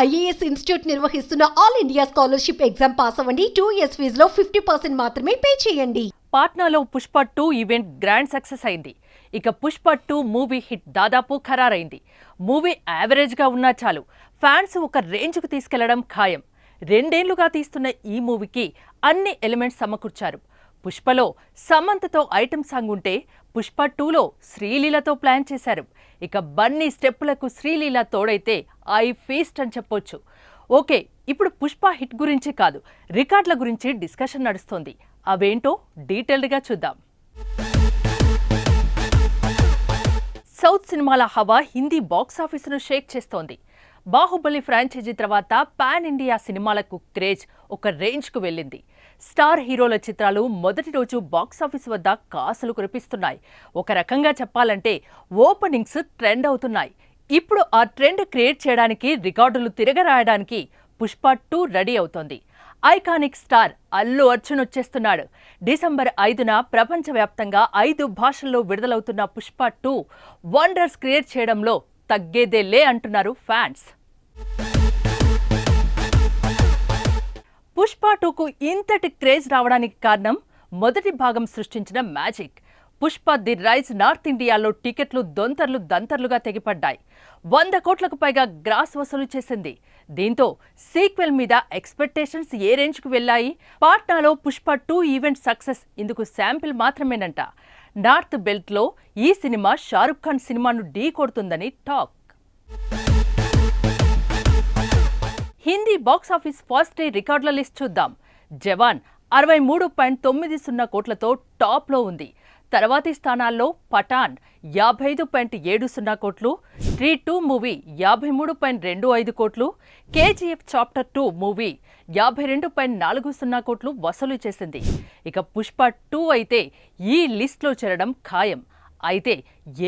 IAS institute నిర్వహిస్తున్న all India scholarship exam pass అవ్వండి. 2 years ఫీజులో 50% మాత్రమే పే చేయండి. పాట్నాలో పుష్ప 2 ఈవెంట్ గ్రాండ్ సక్సెస్ అయింది. ఇక పుష్ప 2 మూవీ హిట్ దాదాపు ఖరారైంది. మూవీ యావరేజ్గా ఉన్నా చాలు, ఫ్యాన్స్ ఒక రేంజ్కు తీసుకెళ్లడం ఖాయం. 2 ఏళ్లుగా తీస్తున్న ఈ మూవీకి అన్ని ఎలిమెంట్స్ సమకూర్చారు. పుష్పలో సమంతతో ఐటమ్ సాంగ్ ఉంటే పుష్ప 2లో శ్రీలీలతో ప్లాన్ చేశారు. ఇక బన్నీ స్టెప్పులకు శ్రీలీల తోడైతే ఐ ఫీస్ట్ అని చెప్పొచ్చు. ఓకే, ఇప్పుడు పుష్ప హిట్ గురించి కాదు, రికార్డుల గురించి డిస్కషన్ నడుస్తోంది. అవేంటో డీటెయిల్డ్గా చూద్దాం. సౌత్ సినిమాల హవా హిందీ బాక్సాఫీసును షేక్ చేస్తోంది. బాహుబలి ఫ్రాంచైజీ తర్వాత పాన్ ఇండియా సినిమాలకు క్రేజ్ ఒక రేంజ్కు వెళ్ళింది. స్టార్ హీరోల చిత్రాలు మొదటి రోజు బాక్సాఫీస్ వద్ద కాసులు కురిపిస్తున్నాయి. ఒక రకంగా చెప్పాలంటే ఓపెనింగ్స్ ట్రెండ్ అవుతున్నాయి. ఇప్పుడు ఆ ట్రెండ్ క్రియేట్ చేయడానికి, రికార్డులు తిరగరాయడానికి పుష్ప 2 రెడీ అవుతోంది. ఐకానిక్ స్టార్ అల్లు అర్జున్ వచ్చేస్తున్నాడు. డిసెంబర్ 5న ప్రపంచవ్యాప్తంగా 5 భాషల్లో విడుదలవుతున్న పుష్ప 2 వండర్స్ క్రియేట్ చేయడంలో తగ్గేదేలే అంటున్నారు ఫ్యాన్స్. పుష్ప 2కు ఇంతటి క్రేజ్ రావడానికి కారణం మొదటి భాగం సృష్టించిన magic. Pushpa the rise north ఇండియాలో టికెట్లు దంతర్లుగా తెగిపడ్డాయి. 100 కోట్లకు పైగా గ్రాస్ వసూలు చేసింది. దీంతో సీక్వెల్ మీద ఎక్స్పెక్టేషన్స్ ఏ రేంజ్కు వెళ్లాయి. పాట్నాలో పుష్ప 2 ఈవెంట్ సక్సెస్ ఇందుకు శాంపిల్ మాత్రమేనంట. నార్త్ బెల్ట్లో ఈ సినిమా షారుఖ్ ఖాన్ సినిమాను ఢీ కొడుతుందని talk. Hindi box office first day రికార్డుల లిస్ట్ చూద్దాం. జవాన్ 63.90 కోట్లతో టాప్లో ఉంది. తర్వాతి స్థానాల్లో పఠాన్ 55.70 కోట్లు, స్ట్రీట్ 2 మూవీ 53.25 కోట్లు, కేజీఎఫ్ చాప్టర్ 2 మూవీ 52.40 కోట్లు వసూలు చేసింది. ఇక పుష్ప 2 అయితే ఈ లిస్ట్లో చేరడం ఖాయం. అయితే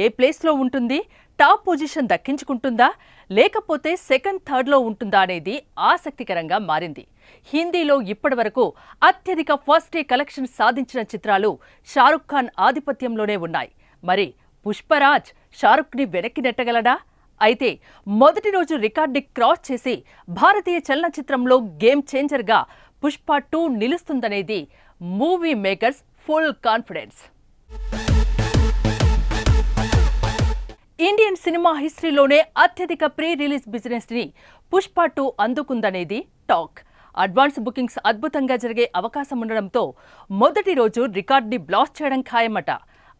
ఏ ప్లేస్లో ఉంటుంది? టాప్ పొజిషన్ దక్కించుకుంటుందా, లేకపోతే సెకండ్, థర్డ్లో ఉంటుందా అనేది ఆసక్తికరంగా మారింది. హిందీలో ఇప్పటివరకు అత్యధిక ఫస్ట్ డే కలెక్షన్ సాధించిన చిత్రాలు షారుఖ్ ఖాన్ ఆధిపత్యంలోనే ఉన్నాయి. మరి పుష్పరాజ్ షారుఖ్ని వెనక్కి నెట్టగలడా? అయితే మొదటి రోజు రికార్డుని క్రాస్ చేసి భారతీయ చలనచిత్రంలో గేమ్ చేంజర్గా పుష్ప 2 నిలుస్తుందనేది movie makers full confidence. Indian cinema హిస్టరీలోనే అత్యధిక ప్రీ రిలీజ్ బిజినెస్ ని పుష్ప 2 అందుకుందనేది టాక్. అడ్వాన్స్ బుకింగ్స్ అద్భుతంగా జరిగే అవకాశం ఉండడంతో మొదటి రోజు రికార్డ్ని బ్లాస్ట్ చేయడం ఖాయమట.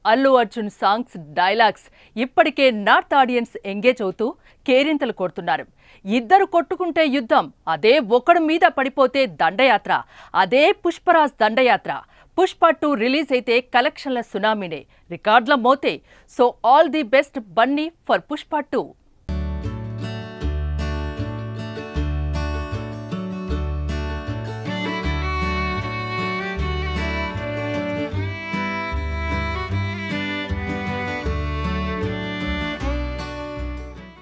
అల్లు అర్జున్ సాంగ్స్, డైలాగ్స్ ఇప్పటికే నార్త్ ఆడియన్స్ ఎంగేజ్ అవుతూ కేరింతలు కొడుతున్నారు. ఇద్దరు కొట్టుకుంటే యుద్ధం, అదే ఒకడు మీద పడిపోతే దండయాత్ర, అదే పుష్పరాజ్ దండయాత్ర. పుష్ప 2 రిలీజ్ అయితే కలెక్షన్ల సునామీనే, రికార్డుల మోతే. So all the best Bunny for Pushpa 2.